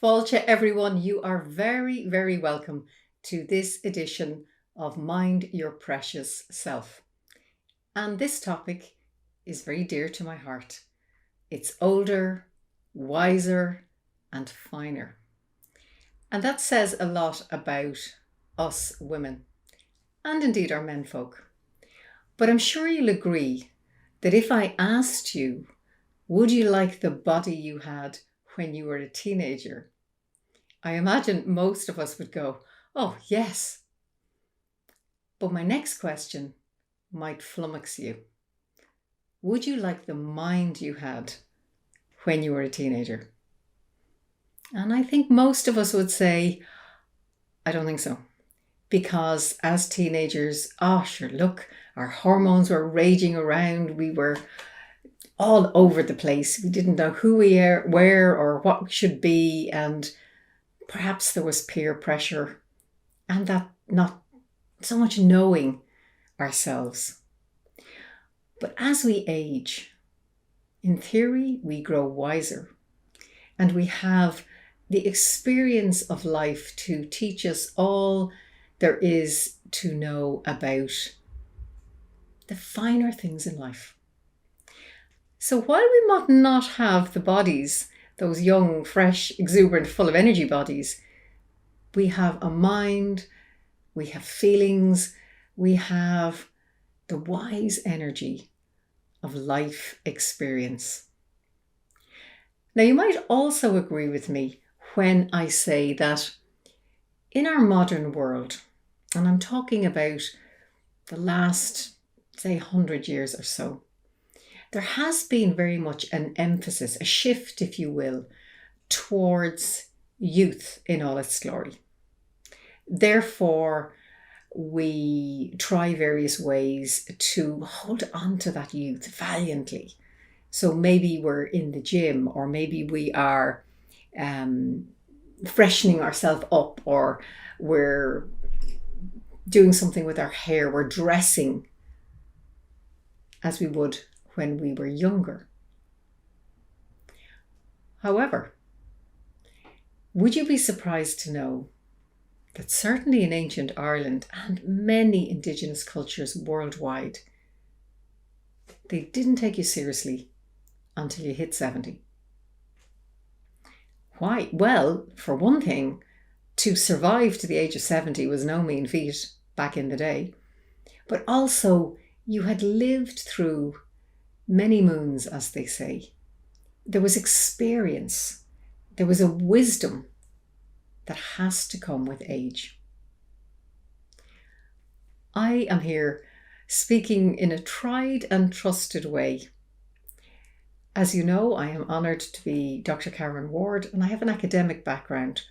Fáilte, everyone, you are very, very welcome to this edition of Mind Your Precious Self. And this topic is very dear to my heart. It's older, wiser, and finer. And that says a lot about us women, and indeed our menfolk. But I'm sure you'll agree that if I asked you, would you like the body you had when you were a teenager? I imagine most of us would go, oh, yes. But my next question might flummox you. Would you like the mind you had when you were a teenager? And I think most of us would say, I don't think so. Because as teenagers, sure, look, our hormones were raging around. We were all over the place. We didn't know who we were or what we should be. And perhaps there was peer pressure and that not so much knowing ourselves. But as we age, in theory, we grow wiser and we have the experience of life to teach us all there is to know about the finer things in life. So while we might not have the bodies, those young, fresh, exuberant, full of energy bodies, we have a mind, we have feelings, we have the wise energy of life experience. Now, you might also agree with me when I say that in our modern world, and I'm talking about the last, say, 100 years or so, there has been very much an emphasis, a shift, if you will, towards youth in all its glory. Therefore, we try various ways to hold on to that youth valiantly. So maybe we're in the gym, or maybe we are freshening ourselves up, or we're doing something with our hair, we're dressing as we would when we were younger. However, would you be surprised to know that certainly in ancient Ireland and many Indigenous cultures worldwide, they didn't take you seriously until you hit 70? Why? Well, for one thing, to survive to the age of 70 was no mean feat back in the day. But also, you had lived through many moons, as they say. There was experience. There was a wisdom that has to come with age. I am here speaking in a tried and trusted way. As you know, I am honoured to be Dr. Karen Ward, and I have an academic background,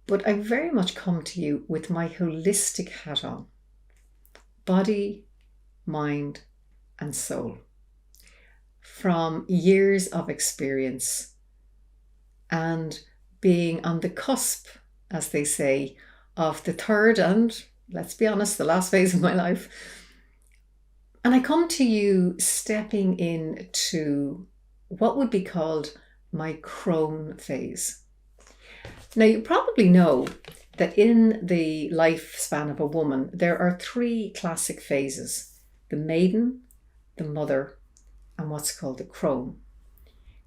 but I very much come to you with my holistic hat on. Body, mind, and soul. From years of experience and being on the cusp, as they say, of the third and, let's be honest, the last phase of my life. And I come to you stepping into what would be called my crone phase. Now, you probably know that in the lifespan of a woman, there are three classic phases: the maiden, the mother, and what's called the crone.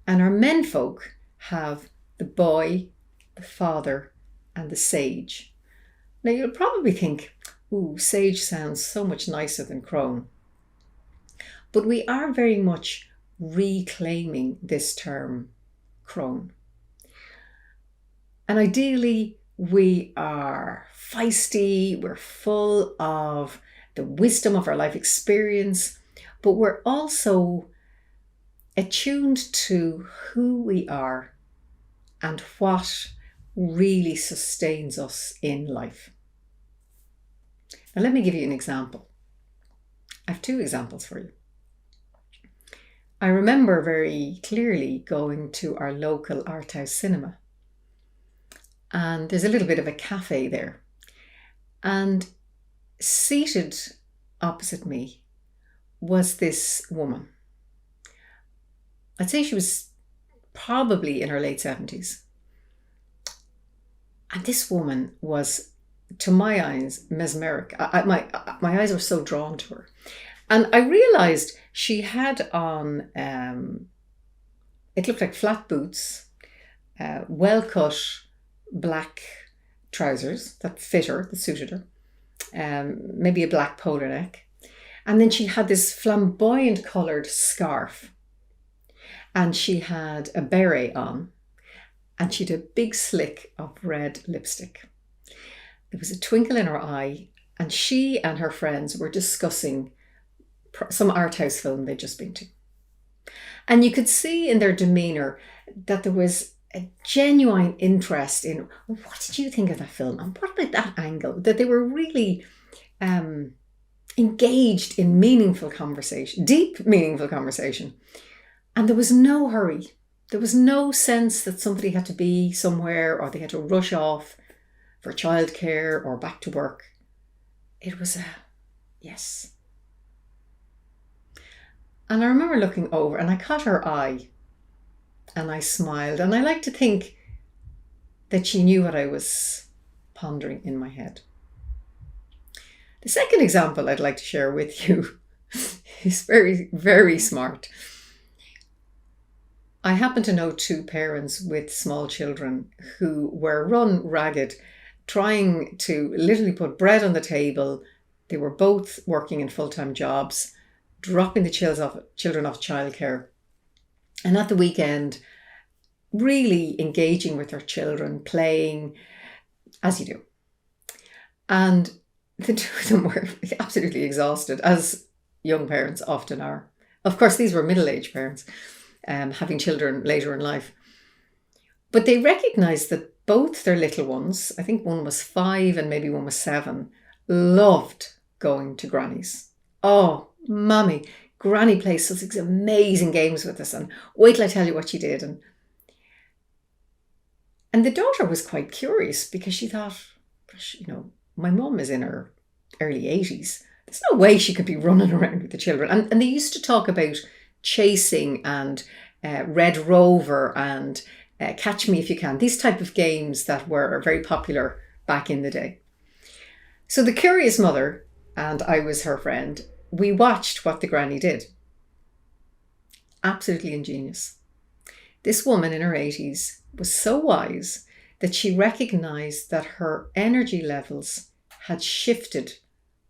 And our menfolk have the boy, the father, and the sage. Now, you'll probably think, ooh, sage sounds so much nicer than crone. But we are very much reclaiming this term, crone. And ideally, we are feisty, we're full of the wisdom of our life experience, but we're also attuned to who we are and what really sustains us in life. Now, let me give you an example. I have two examples for you. I remember very clearly going to our local art house cinema. And there's a little bit of a cafe there. And seated opposite me was this woman. I'd say she was probably in her late 70s. And this woman was, to my eyes, mesmeric. My eyes were so drawn to her. And I realised she had on, it looked like flat boots, well-cut black trousers that fit her, that suited her, maybe a black polo neck. And then she had this flamboyant coloured scarf. And she had a beret on. And she had a big slick of red lipstick. There was a twinkle in her eye. And she and her friends were discussing some art house film they'd just been to. And you could see in their demeanour that there was a genuine interest in, what did you think of that film? And what about that angle? That they were really engaged in meaningful conversation, deep meaningful conversation. And there was no hurry. There was no sense that somebody had to be somewhere or they had to rush off for childcare or back to work. It was a yes. And I remember looking over and I caught her eye and I smiled. And I like to think that she knew what I was pondering in my head. The second example I'd like to share with you is very, very smart. I happen to know two parents with small children who were run ragged, trying to literally put bread on the table. They were both working in full-time jobs, dropping the children off childcare. And at the weekend, really engaging with their children, playing, as you do. And the two of them were absolutely exhausted, as young parents often are. Of course, these were middle-aged parents, having children later in life. But they recognised that both their little ones, I think one was 5 and maybe one was 7, loved going to Granny's. Oh, Mummy, Granny plays such amazing games with us, and wait till I tell you what she did. And the daughter was quite curious because she thought, my mum is in her early 80s. There's no way she could be running around with the children. And they used to talk about chasing and Red Rover and Catch Me If You Can, these type of games that were very popular back in the day. So the curious mother, and I was her friend, we watched what the granny did. Absolutely ingenious. This woman in her 80s was so wise that she recognised that her energy levels had shifted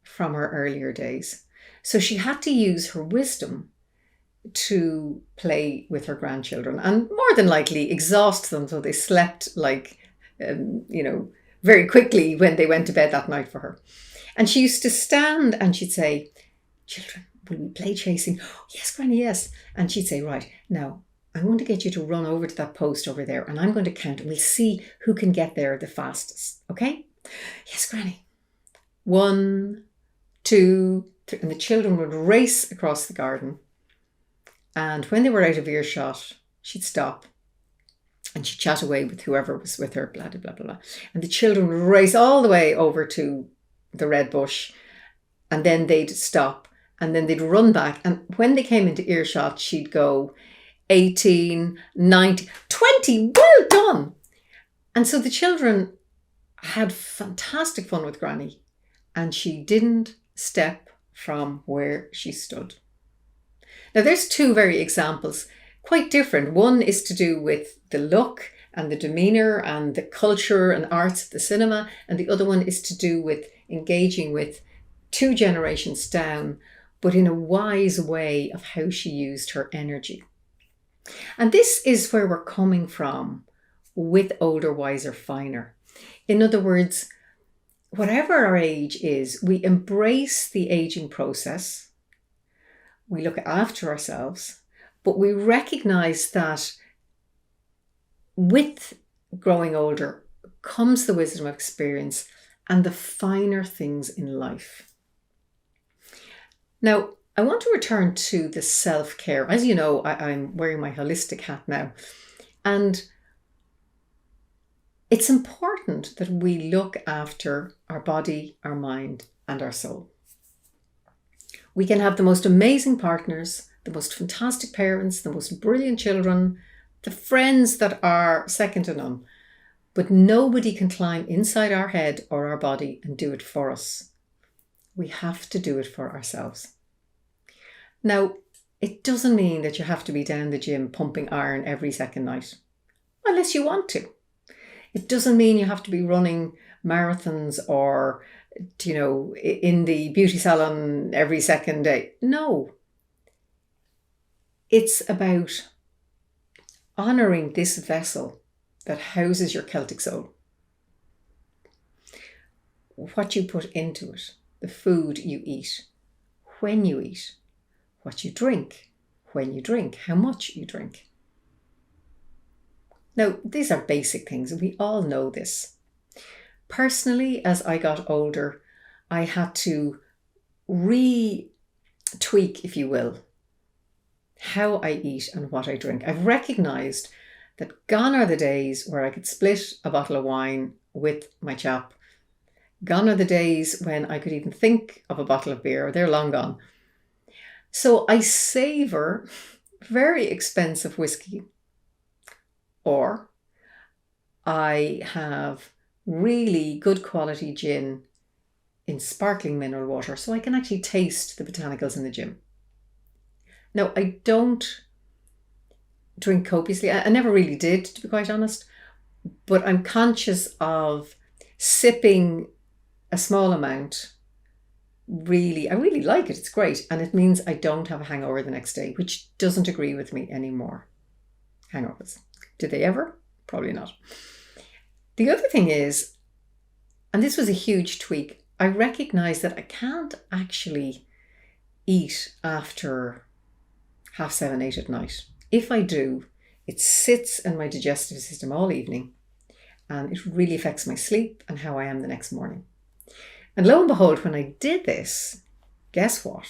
from her earlier days. So she had to use her wisdom to play with her grandchildren and more than likely exhaust them so they slept very quickly when they went to bed that night for her. And she used to stand and she'd say, "Children, will we play chasing?" "Oh, yes, Granny, yes." And she'd say, "Right, now I'm going to get you to run over to that post over there and I'm going to count and we'll see who can get there the fastest. Okay?" "Yes, Granny." 1, 2, 3. And the children would race across the garden. And when they were out of earshot, she'd stop and she'd chat away with whoever was with her, blah, blah, blah, blah. And the children would race all the way over to the red bush and then they'd stop and then they'd run back. And when they came into earshot, she'd go 18, 19, 20, well done. And so the children had fantastic fun with Granny and she didn't step from where she stood. Now there's two very examples, quite different. One is to do with the look and the demeanour and the culture and arts of the cinema, and the other one is to do with engaging with 2 generations down, but in a wise way of how she used her energy. And this is where we're coming from with older, wiser, finer. In other words, whatever our age is, we embrace the aging process. We look after ourselves, but we recognize that with growing older comes the wisdom of experience and the finer things in life. Now, I want to return to the self-care. As you know, I'm wearing my holistic hat now. And it's important that we look after our body, our mind, and our soul. We can have the most amazing partners, the most fantastic parents, the most brilliant children, the friends that are second to none. But nobody can climb inside our head or our body and do it for us. We have to do it for ourselves. Now, it doesn't mean that you have to be down the gym pumping iron every second night, unless you want to. It doesn't mean you have to be running marathons or, in the beauty salon every second day. No. It's about honouring this vessel that houses your Celtic soul. What you put into it, the food you eat, when you eat, what you drink, when you drink, how much you drink. Now, these are basic things, and we all know this. Personally, as I got older, I had to tweak, if you will, how I eat and what I drink. I've recognised that gone are the days where I could split a bottle of wine with my chap. Gone are the days when I could even think of a bottle of beer. They're long gone. So I savour very expensive whiskey, or I have really good quality gin in sparkling mineral water so I can actually taste the botanicals in the gym. Now, I don't drink copiously. I never really did, to be quite honest, but I'm conscious of sipping a small amount. I really like it. It's great. And it means I don't have a hangover the next day, which doesn't agree with me anymore. Hangovers. Did they ever? Probably not. The other thing is, and this was a huge tweak, I recognize that I can't actually eat after 7:30, 8 at night. If I do, it sits in my digestive system all evening, and it really affects my sleep and how I am the next morning. And lo and behold, when I did this, guess what?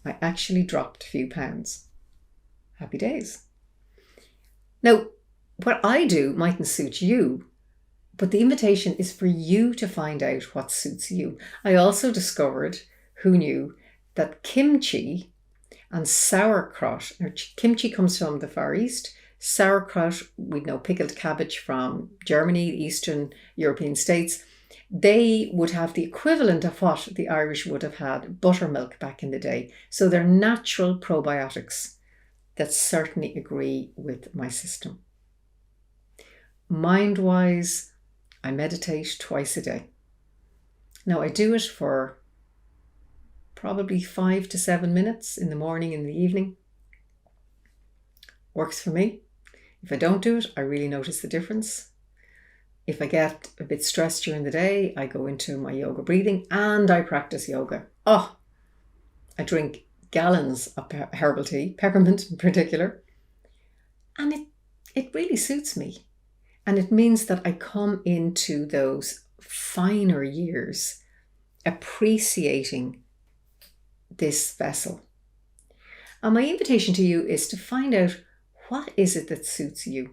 I actually dropped a few pounds. Happy days. Now, what I do mightn't suit you, but the invitation is for you to find out what suits you. I also discovered, who knew, that kimchi and sauerkraut, kimchi comes from the Far East, sauerkraut, we know pickled cabbage from Germany, Eastern European states, they would have the equivalent of what the Irish would have had, buttermilk back in the day. So they're natural probiotics that certainly agree with my system. Mind-wise, I meditate twice a day. Now, I do it for probably 5 to 7 minutes in the morning and the evening. Works for me. If I don't do it, I really notice the difference. If I get a bit stressed during the day, I go into my yoga breathing and I practice yoga. I drink gallons of herbal tea, peppermint in particular. And it really suits me. And it means that I come into those finer years appreciating this vessel. And my invitation to you is to find out, what is it that suits you?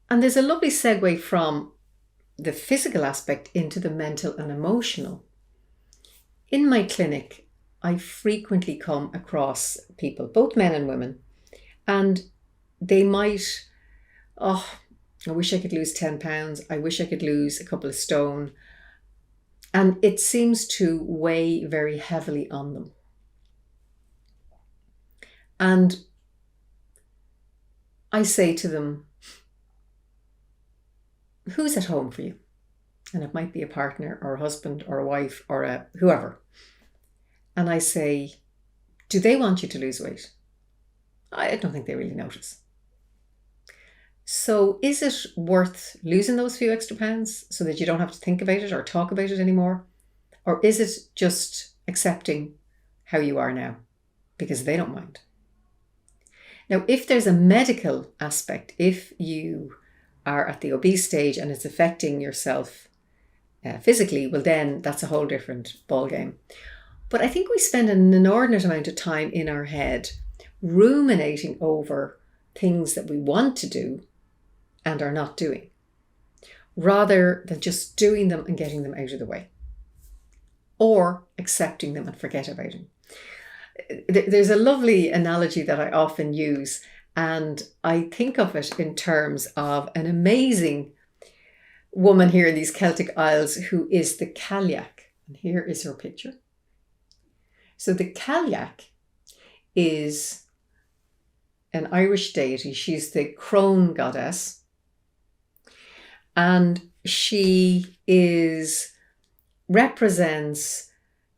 And there's a lovely segue from the physical aspect into the mental and emotional. In my clinic, I frequently come across people, both men and women, and they might, I wish I could lose 10 pounds. I wish I could lose a couple of stone. And it seems to weigh very heavily on them. And I say to them, who's at home for you? And it might be a partner or a husband or a wife or a whoever. And I say, do they want you to lose weight? I don't think they really notice. So is it worth losing those few extra pounds so that you don't have to think about it or talk about it anymore? Or is it just accepting how you are now because they don't mind? Now, if there's a medical aspect, if you are at the obese stage and it's affecting yourself physically, well then that's a whole different ballgame. But I think we spend an inordinate amount of time in our head ruminating over things that we want to do and are not doing, rather than just doing them and getting them out of the way, or accepting them and forget about them. There's a lovely analogy that I often use, And I think of it in terms of an amazing woman here in these Celtic Isles who is the Cailleach. And here is her picture. So the Cailleach is an Irish deity. She's the crone goddess. And she represents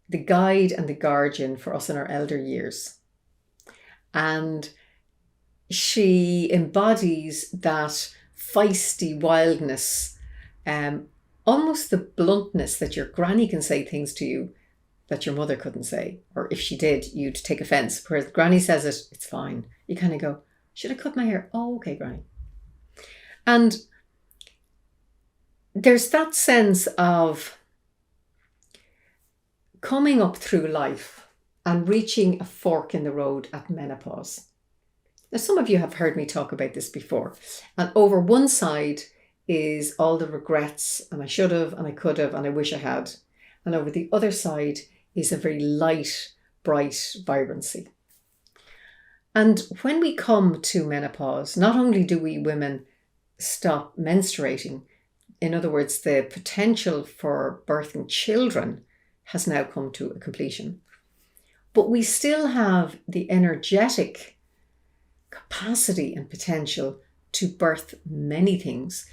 the guide and the guardian for us in our elder years. And she embodies that feisty wildness, almost the bluntness that your granny can say things to you that your mother couldn't say. Or if she did, you'd take offence. Whereas granny says it, it's fine. You kind of go, should I cut my hair? Oh, okay, granny. And there's that sense of coming up through life and reaching a fork in the road at menopause. Now, some of you have heard me talk about this before. And over one side is all the regrets, and I should have, and I could have, and I wish I had. And over the other side is a very light, bright vibrancy. And when we come to menopause, not only do we women stop menstruating, in other words, the potential for birthing children has now come to a completion, but we still have the energetic capacity and potential to birth many things.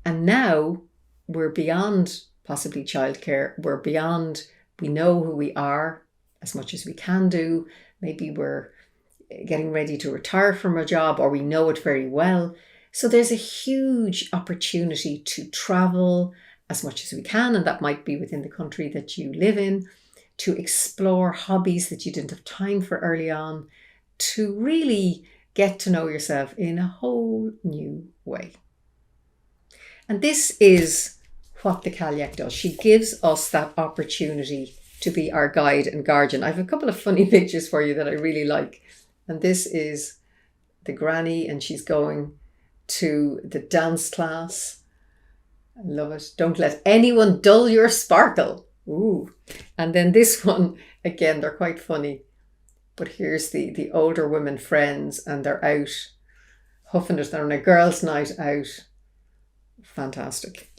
And now we're beyond possibly childcare. We're beyond, we know who we are as much as we can do. Maybe we're getting ready to retire from a job, or we know it very well. So there's a huge opportunity to travel as much as we can, and that might be within the country that you live in, to explore hobbies that you didn't have time for early on, to really get to know yourself in a whole new way. And this is what the Cailleach does. She gives us that opportunity to be our guide and guardian. I have a couple of funny pictures for you that I really like. And this is the granny, and she's going to the dance class. I love it. Don't let anyone dull your sparkle. Ooh. And then this one, again, they're quite funny. But here's the older women friends, and they're out huffing it. They're on a girls' night out. Fantastic.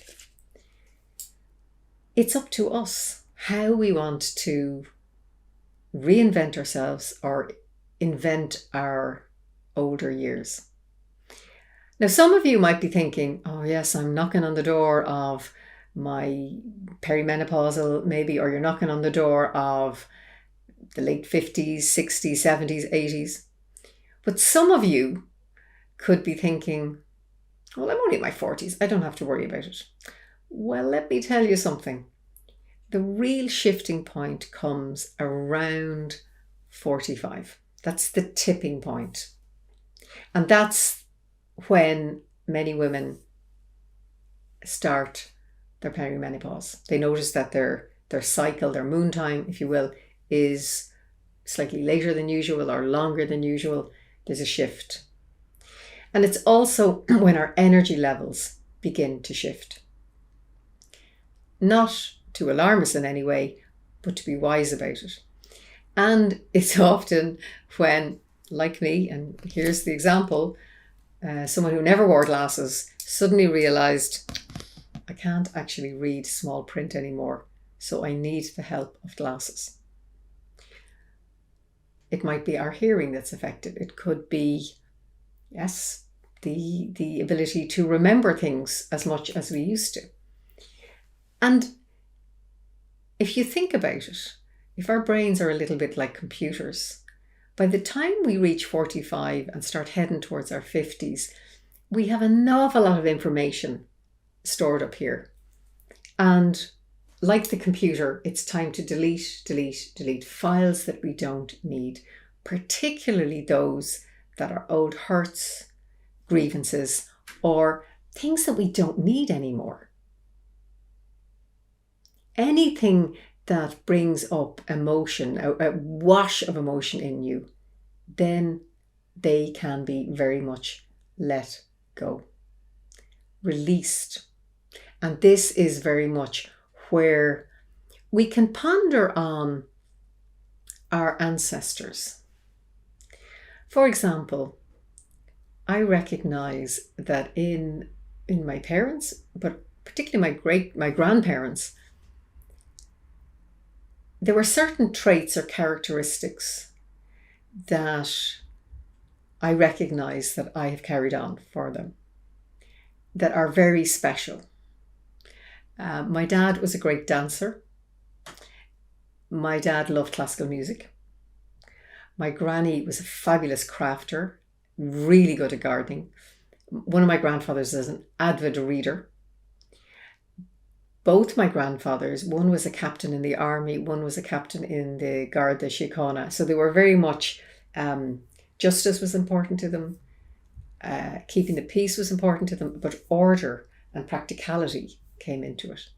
It's up to us how we want to reinvent ourselves or invent our older years. Now, some of you might be thinking, oh yes, I'm knocking on the door of my perimenopausal maybe, or you're knocking on the door of the late 50s, 60s, 70s, 80s. But some of you could be thinking, well, I'm only in my 40s. I don't have to worry about it. Well, let me tell you something. The real shifting point comes around 45. That's the tipping point. And that's when many women start their perimenopause. They notice that their cycle, their moon time, if you will, is slightly later than usual or longer than usual. There's a shift. And it's also when our energy levels begin to shift. Not to alarm us in any way, but to be wise about it. And it's often when, like me, and here's the example, someone who never wore glasses suddenly realized, I can't actually read small print anymore, so I need the help of glasses. It might be our hearing that's affected. It could be, yes, the ability to remember things as much as we used to. And if you think about it, if our brains are a little bit like computers, by the time we reach 45 and start heading towards our 50s, we have an awful lot of information stored up here. And like the computer, it's time to delete files that we don't need, particularly those that are old hurts, grievances, or things that we don't need anymore. Anything that brings up emotion, a wash of emotion in you, then they can be very much let go, released. And this is very much where we can ponder on our ancestors. For example, I recognize that in my parents, but particularly my grandparents, there were certain traits or characteristics that I recognize that I have carried on for them that are very special. My dad was a great dancer. My dad loved classical music. My granny was a fabulous crafter, really good at gardening. One of my grandfathers is an avid reader. Both my grandfathers, one was a captain in the army, one was a captain in the Garda Síochána. So they were very much, justice was important to them, keeping the peace was important to them, but order and practicality came into it.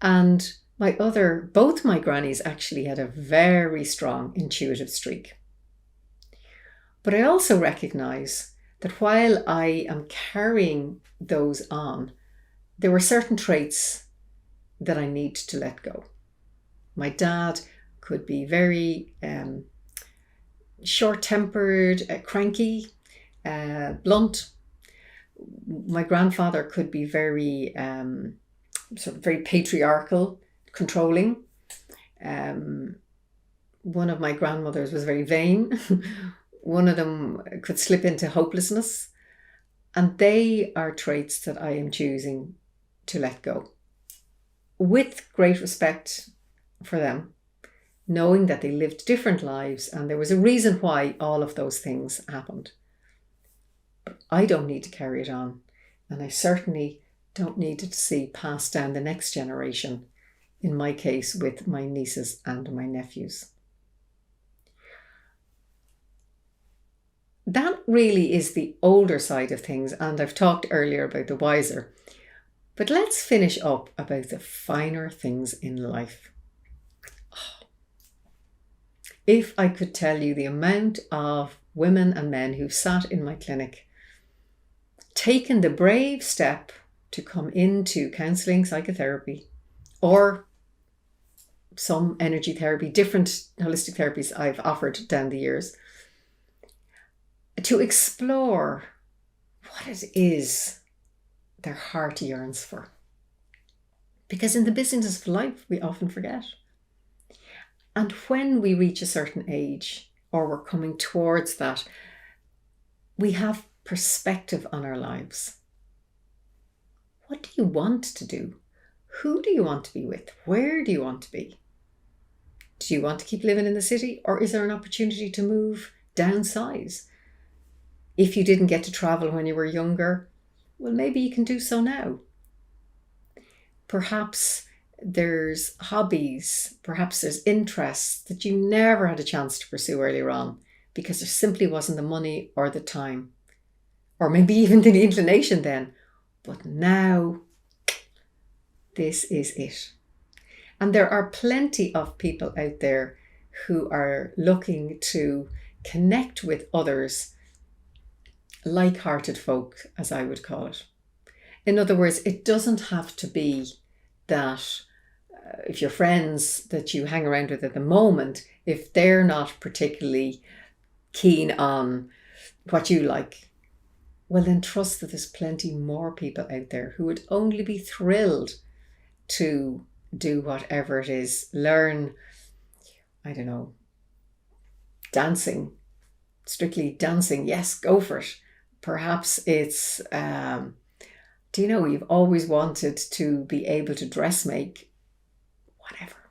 And both my grannies actually had a very strong intuitive streak. But I also recognize that while I am carrying those on, there were certain traits that I need to let go. My dad could be very short-tempered, cranky, blunt. My grandfather could be very very patriarchal, controlling. One of my grandmothers was very vain. One of them could slip into hopelessness. And they are traits that I am choosing to let go. With great respect for them, knowing that they lived different lives and there was a reason why all of those things happened. But I don't need to carry it on. And I certainly don't need it to see passed down the next generation, in my case with my nieces and my nephews. That really is the older side of things, and I've talked earlier about the wiser. But let's finish up about the finer things in life. If I could tell you the amount of women and men who've sat in my clinic, taken the brave step to come into counselling, psychotherapy, or some energy therapy, different holistic therapies I've offered down the years, to explore what it is their heart yearns for. Because in the business of life, we often forget. And when we reach a certain age, or we're coming towards that, we have perspective on our lives. What do you want to do? Who do you want to be with? Where do you want to be? Do you want to keep living in the city, or is there an opportunity to move, downsize? If you didn't get to travel when you were younger, well, maybe you can do so now. Perhaps there's hobbies, perhaps there's interests that you never had a chance to pursue earlier on because there simply wasn't the money or the time, or maybe even the inclination then. But now, this is it. And there are plenty of people out there who are looking to connect with others, like-hearted folk, as I would call it. In other words, it doesn't have to be that if your friends that you hang around with at the moment, if they're not particularly keen on what you like, well then trust that there's plenty more people out there who would only be thrilled to do whatever it is. Learn, I don't know, dancing, strictly dancing. Yes, go for it. Perhaps it's, you've always wanted to be able to dressmake, whatever.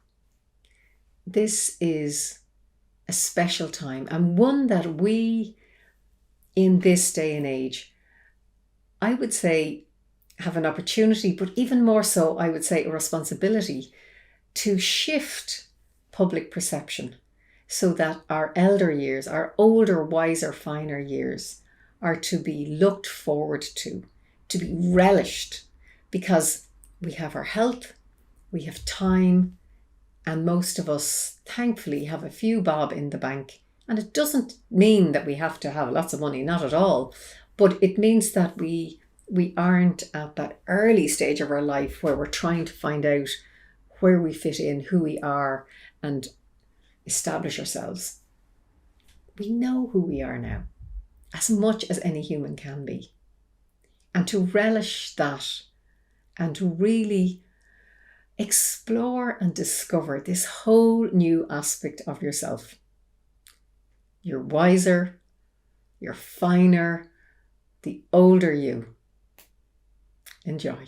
This is a special time, and one that we, in this day and age, I would say have an opportunity, but even more so, I would say a responsibility to shift public perception so that our elder years, our older, wiser, finer years are to be looked forward to be relished, because we have our health, we have time, and most of us, thankfully, have a few bob in the bank. And it doesn't mean that we have to have lots of money, not at all, but it means that we aren't at that early stage of our life where we're trying to find out where we fit in, who we are, and establish ourselves. We know who we are now. as much as any human can be. And to relish that and to really explore and discover this whole new aspect of yourself. You're wiser, you're finer, the older you. Enjoy.